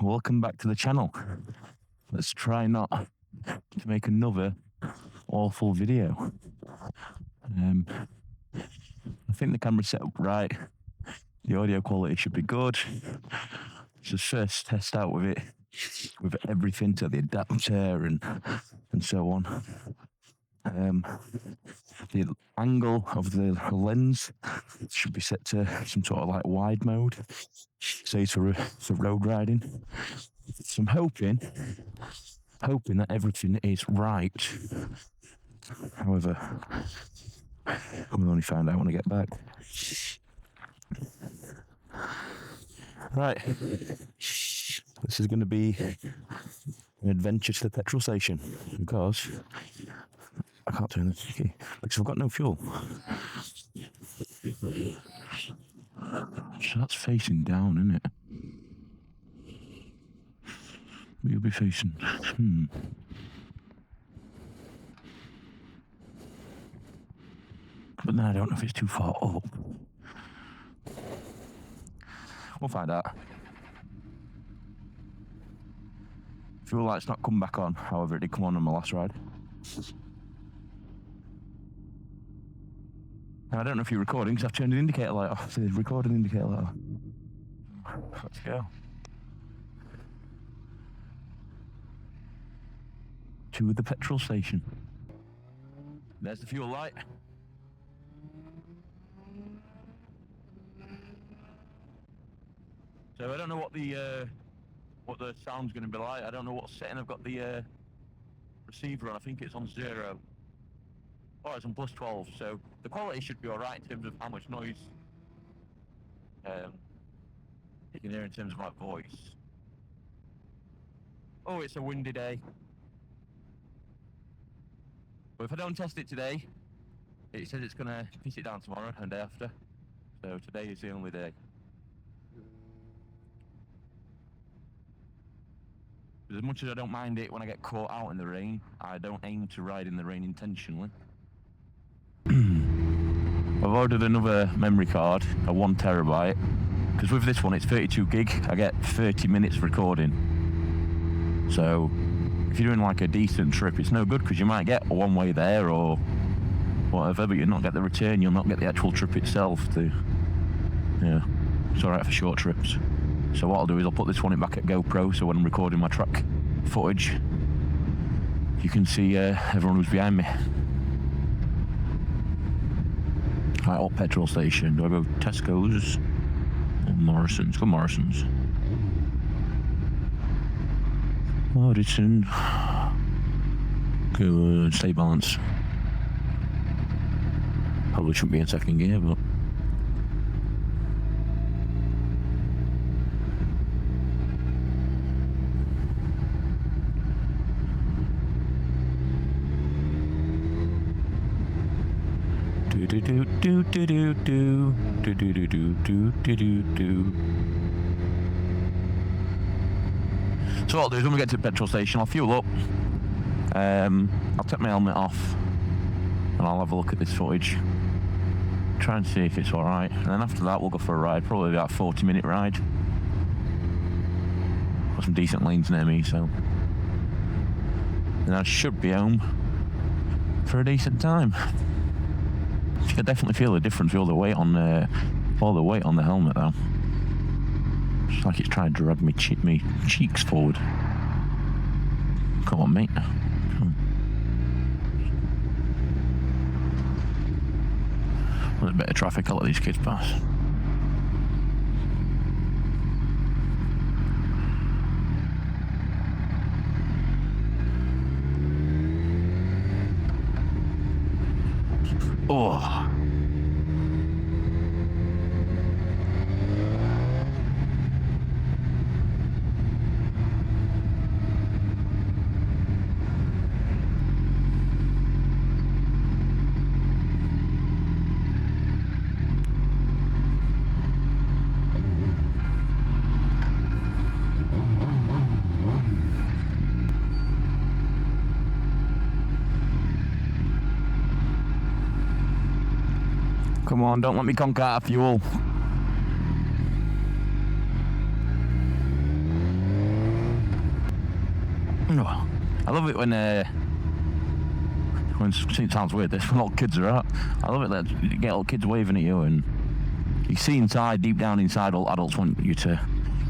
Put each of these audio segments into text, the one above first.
welcome back to the channel. Let's try not to make another awful video. I think the camera's set up right. The audio quality should be good. Just first test out with it, with everything to the adapter and so on. The angle of the lens should be set to some sort of like wide mode, say for road riding. So I'm hoping that everything is right. However, we'll only find out when I get back. Right, this is going to be an adventure to the petrol station because I can't turn this key because I've got no fuel. So that's facing down, isn't it? You'll be facing. But then I don't know if it's too far up. We'll find out. Fuel light's not come back on, however it did come on my last ride. Now I don't know if you're recording because I've turned the indicator light off. So there's recording indicator light off. Let's go. To the petrol station. There's the fuel light. So I don't know what the sound's going to be like. I don't know what setting I've got the receiver on. I think it's on 0. Oh, it's on plus 12. So the quality should be all right in terms of how much noise you can hear in terms of my voice. Oh, it's a windy day. But if I don't test it today, it says it's going to piss it down tomorrow and the day after. So today is the only day. As much as I don't mind it when I get caught out in the rain, I don't aim to ride in the rain intentionally. I've ordered another memory card, a 1 terabyte, because with this one it's 32 gig, I get 30 minutes recording. So if you're doing like a decent trip, it's no good because you might get a one way there or whatever, but you'll not get the return, you'll not get the actual trip itself it's alright for short trips. So what I'll do is I'll put this one in back at GoPro, so when I'm recording my track footage, you can see everyone who's behind me. Right, up petrol station. Do I go Tesco's or Morrison's? Go Morrison's. Morrison. Good, stay balanced. Probably shouldn't be in second gear, but So what I'll do is when we get to the petrol station, I'll fuel up, I'll take my helmet off and I'll have a look at this footage, try and see if it's alright, and then after that we'll go for a ride, probably about a 40-minute ride. Got some decent lanes near me, so and I should be home for a decent time. You can definitely feel the difference with all the weight on the helmet though. It's like it's trying to drag me cheeks forward. Come on, mate. Come on. There's a bit of traffic. I'll let these kids pass. Oh. Come on, don't let me conk out of fuel. I love it when it sounds weird, this when all kids are out. I love it that you get all kids waving at you, and you see inside, deep down inside, all adults want you to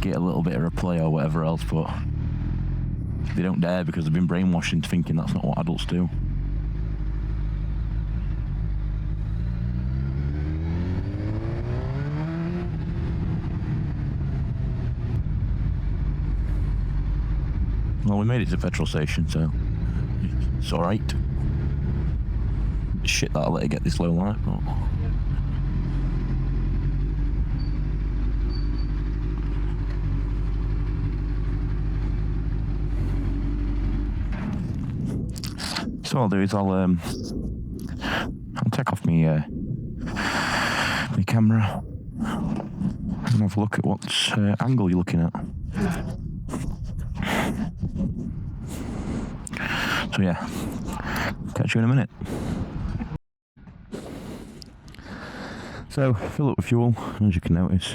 get a little bit of replay or whatever else, but they don't dare because they've been brainwashed into thinking that's not what adults do. Well, we made it to the petrol station, so it's alright. Shit that I let it get this low light, but... So what I'll do is I'll take off my camera and have a look at what angle you're looking at. So yeah, catch you in a minute. So fill up with fuel, as you can notice,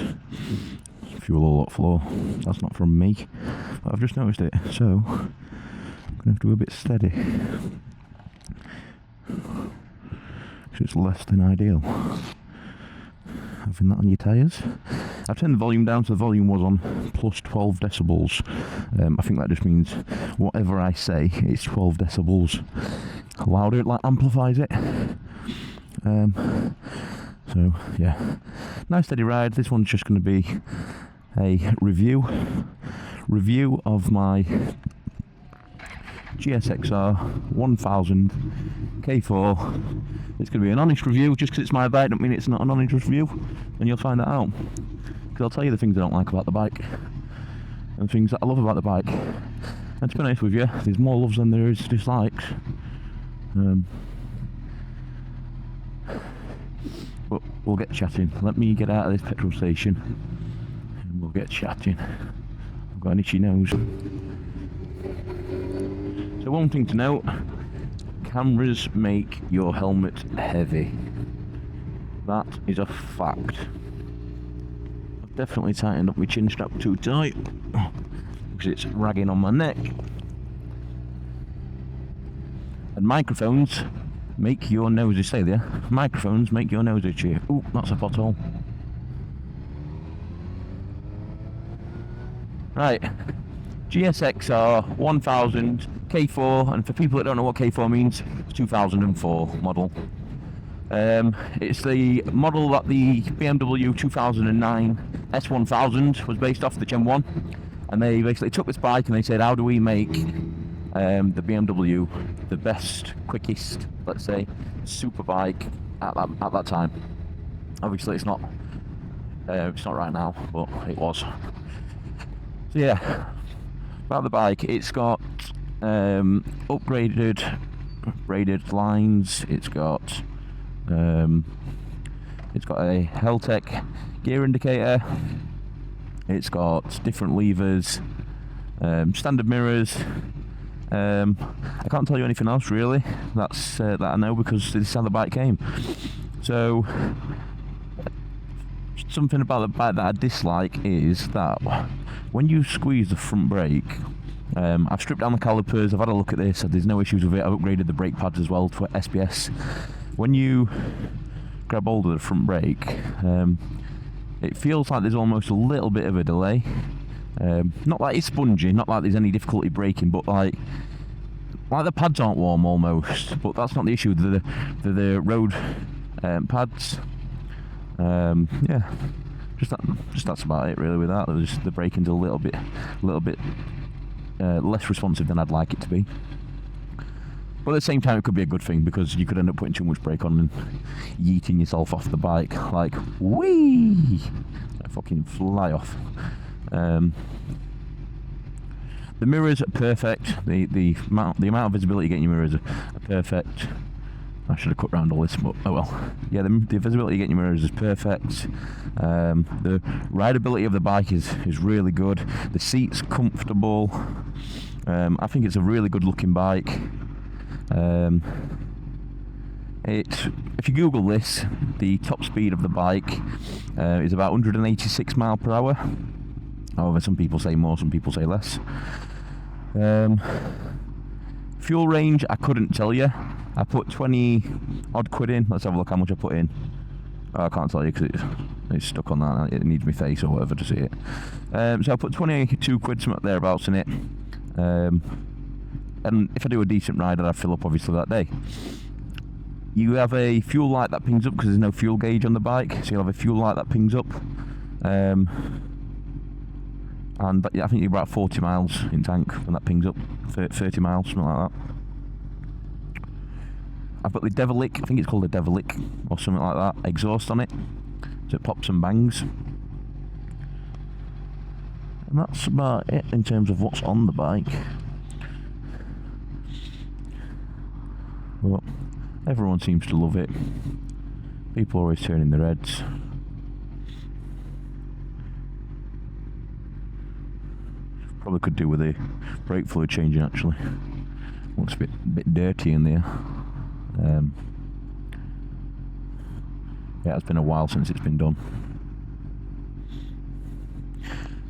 fuel all up floor. That's not from me, but I've just noticed it, so I'm gonna have to go a bit steady. Because it's less than ideal having that on your tyres. I've turned the volume down, so the volume was on plus 12 decibels. I think that just means whatever I say, it's 12 decibels louder, it like amplifies it. So yeah, nice steady ride. This one's just going to be a review of my GSXR 1000 K4. It's going to be an honest review. Just because it's my bike don't mean it's not an honest review, and you'll find that out, because I'll tell you the things I don't like about the bike and things that I love about the bike. And to be honest with you, there's more loves than there is dislikes. But we'll get chatting. Let me get out of this petrol station and we'll get chatting. I've got an itchy nose. So one thing to note, cameras make your helmet heavy. That is a fact. I've definitely tightened up my chin strap too tight because it's ragging on my neck. And microphones make your nose, stay there, microphones make your nose itchy. Ooh, that's a pothole. Right, GSXR 1000 K4, and for people that don't know what K4 means, it's 2004 model. It's the model that the BMW 2009 S1000 was based off, the Gen 1, and they basically took this bike and they said, how do we make the BMW the best, quickest, let's say, super bike at that time. Obviously it's not right now, but it was. So yeah, about the bike, it's got upgraded braided lines. It's got a Heltec gear indicator. It's got different levers, standard mirrors. I can't tell you anything else really. That's that I know, because this is how the bike came. So something about the bike that I dislike is that when you squeeze the front brake, I've stripped down the calipers, I've had a look at this, there's no issues with it. I've upgraded the brake pads as well to SBS. When you grab hold of the front brake, it feels like there's almost a little bit of a delay. Not like it's spongy, not like there's any difficulty braking, but like the pads aren't warm almost. But that's not the issue. The road pads. Yeah, just that's about it really with that. The braking's a little bit less responsive than I'd like it to be. But at the same time, it could be a good thing, because you could end up putting too much brake on and yeeting yourself off the bike like whee, like fucking fly off. The mirrors are perfect. The amount of visibility you get in your mirrors are perfect. I should have cut round all this, but oh well. Yeah, the visibility you get in your mirrors is perfect. The rideability of the bike is really good. The seat's comfortable. I think it's a really good looking bike. If you Google this, the top speed of the bike is about 186 miles per hour. However, some people say more, some people say less. Fuel range, I couldn't tell you. I put 20 odd quid in. Let's have a look how much I put in. Oh, I can't tell you because it's stuck on that. It needs my face or whatever to see it. So I put 22 quid something thereabouts in it. And if I do a decent ride, I'll fill up obviously that day. You have a fuel light that pings up because there's no fuel gauge on the bike, so you'll have a fuel light that pings up. And I think you're about 40 miles in tank when that pings up, 30 miles, something like that. I've got the Devilic, I think it's called the Devilic or something like that, exhaust on it, so it pops and bangs. And that's about it in terms of what's on the bike. But everyone seems to love it. People are always turning their heads. Probably could do with the brake fluid changing actually. Looks a bit dirty in there. Yeah, it's been a while since it's been done.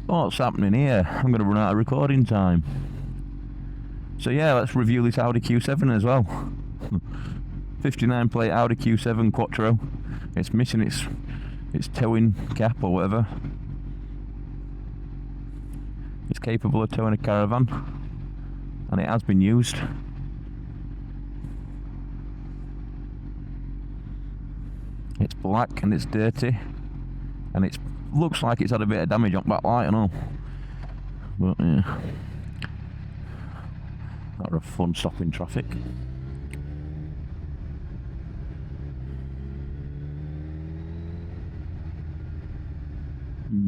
What's happening here? I'm going to run out of recording time. So yeah, let's review this Audi Q7 as well. 59 plate Audi Q7 Quattro. It's missing its towing cap or whatever. It's capable of towing a caravan, and it has been used. It's black and it's dirty, and it looks like it's had a bit of damage on backlight and all. But yeah, not a fun stop in traffic.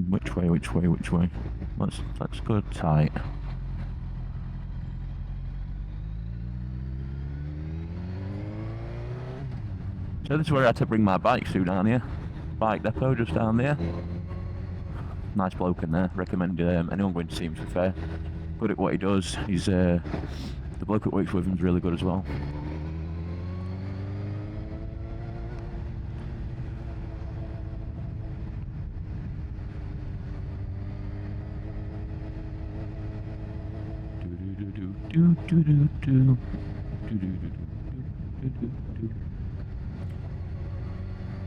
Which way? Let's go tight. So this is where I had to bring my bikes to down here. Bike depot just down there. Nice bloke in there. Recommend anyone going to see him, to be fair. Good at what he does. He's the bloke that works with him is really good as well.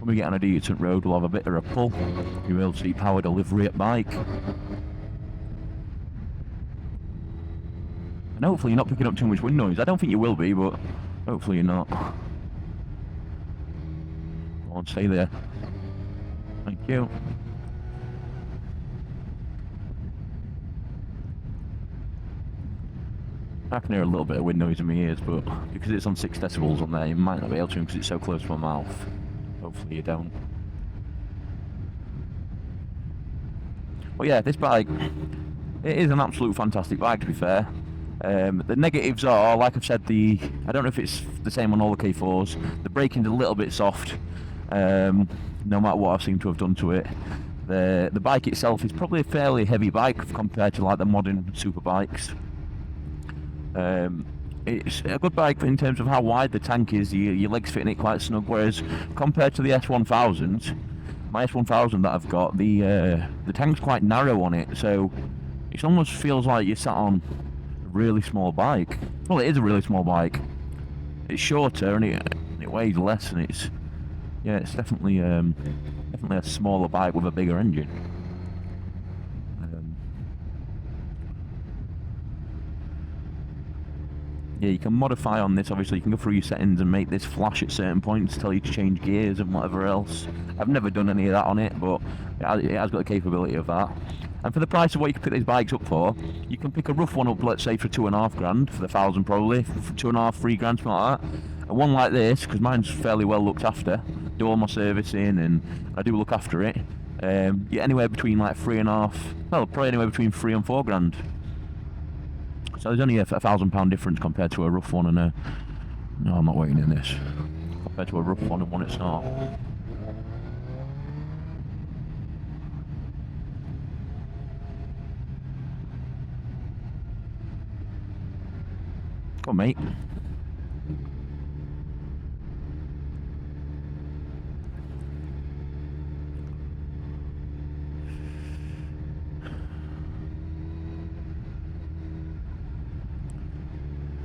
When we get on a decent road, we'll have a bit of a pull. You will see power delivery at bike. And hopefully you're not picking up too much wind noise. I don't think you will be, but hopefully you're not. Go on, stay there. Thank you. I can hear a little bit of wind noise in my ears, but because it's on 6 decibels on there, you might not be able to because it's so close to my mouth. Hopefully you don't. But yeah, this bike, it is an absolute fantastic bike, to be fair. The negatives are, like I've said, I don't know if it's the same on all the K4s, the braking's a little bit soft, no matter what I seem to have done to it. The bike itself is probably a fairly heavy bike compared to like the modern super bikes. It's a good bike in terms of how wide the tank is. Your legs fit in it quite snug, whereas compared to the S1000, my S1000 that I've got, the tank's quite narrow on it, so it almost feels like you're sat on a really small bike. Well, it is a really small bike. It's shorter and it weighs less, and it's definitely a smaller bike with a bigger engine. Yeah, you can modify on this, obviously you can go through your settings and make this flash at certain points, tell you to change gears and whatever else. I've never done any of that on it, but it has got the capability of that. And for the price of what you can pick these bikes up for, you can pick a rough one up, let's say for $2,500, for the 1,000 probably, for 2.5, 3 grand, something like that. And one like this, because mine's fairly well looked after, do all my servicing and I do look after it, you're anywhere between like 3.5, well probably anywhere between 3 and 4 grand. So there's only a £1,000 difference compared to a rough one and a... No, I'm not waiting in this. Compared to a rough one and one it's not. Come on, mate.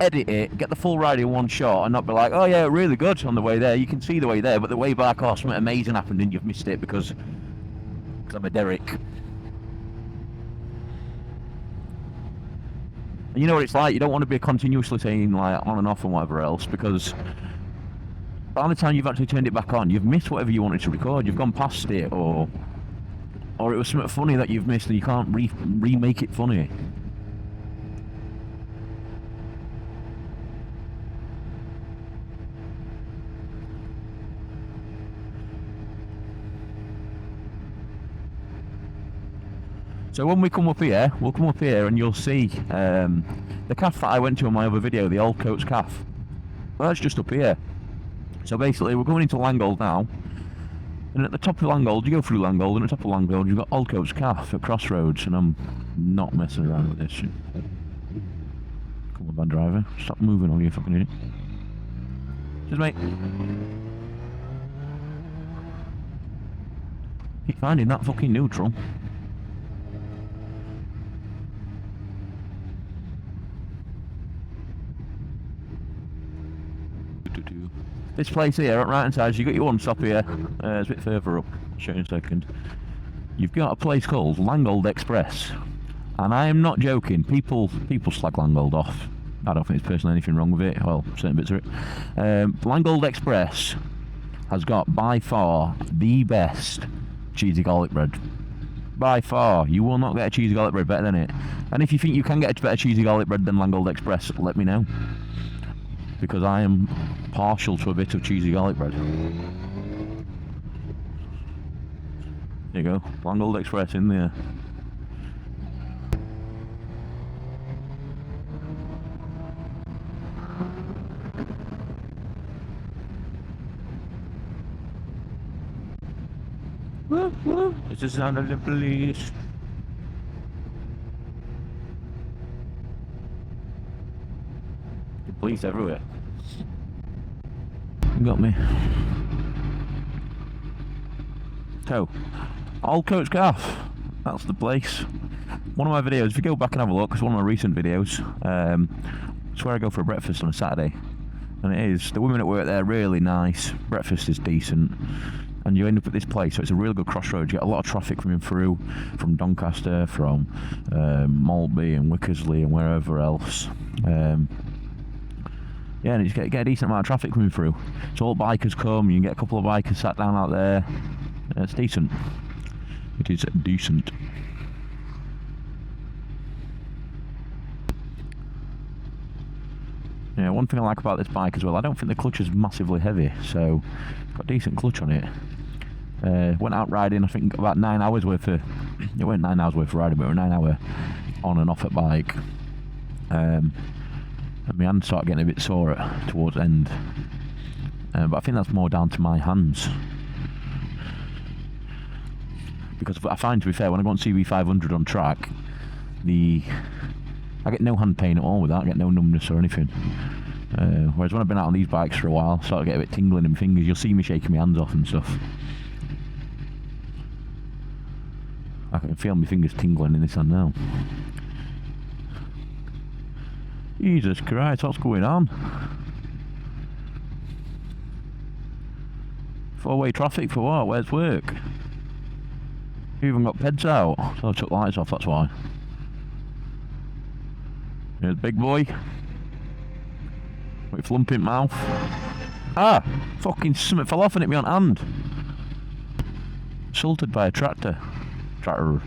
edit it, get the full ride in one shot, and not be like, oh yeah, really good on the way there. You can see the way there, but the way back, oh, something amazing happened and you've missed it because I'm a Derek. And you know what it's like, you don't want to be continuously saying like on and off and whatever else, because by the time you've actually turned it back on, you've missed whatever you wanted to record. You've gone past it, or it was something funny that you've missed and you can't remake it funny. So when we come up here, we'll come up here and you'll see the calf that I went to in my other video, the Old Coats calf. Well, that's just up here. So basically, we're going into Langold now, and at the top of Langold, you go through Langold, and at the top of Langold, you've got Old Coats calf at Crossroads, and I'm not messing around with this shit. Come on, van driver, stop moving on you fucking idiot. Cheers, mate. Keep finding that fucking neutral. This place here, at right hand side, so you got your one stop here. It's a bit further up. I'll show you in a second. You've got a place called Langold Express, and I am not joking. People slag Langold off. I don't think there's personally anything wrong with it. Well, certain bits of it. Langold Express has got by far the best cheesy garlic bread. By far, you will not get a cheesy garlic bread better than it. And if you think you can get a better cheesy garlic bread than Langold Express, let me know, because I am partial to a bit of cheesy garlic bread. There you go, Langold Express in there. It's the sound of the police. The police everywhere. You got me. So, Old Coats Calf. That's the place. One of my videos, if you go back and have a look, it's one of my recent videos. It's where I go for a breakfast on a Saturday. And it is. The women that work there are really nice. Breakfast is decent. And you end up at this place, so it's a really good crossroads. You get a lot of traffic coming through from Doncaster, from Maltby and Wickersley and wherever else. Yeah, and you get a decent amount of traffic coming through. So all bikers come, you can get a couple of bikers sat down out there. It's decent. It is decent. Yeah, one thing I like about this bike as well, I don't think the clutch is massively heavy, so it's got a decent clutch on it. Went out riding, I think about 9 hours worth of, it weren't 9 hours worth of riding, but it was 9 hour on and off at bike. And my hands started getting a bit sore towards the end. But I think that's more down to my hands. Because I find, to be fair, when I go on CV500 on track, I get no hand pain at all with that, I get no numbness or anything. Whereas when I've been out on these bikes for a while, I start to get a bit tingling in my fingers. You'll see me shaking my hands off and stuff. I can feel my fingers tingling in this hand now. Jesus Christ, what's going on? Four-way traffic for what? Where's work? You even got peds out. So I took lights off, that's why. Here's big boy. With lumping mouth. Ah! Fucking something fell off and hit me on hand. Assaulted by a tractor. Tractor.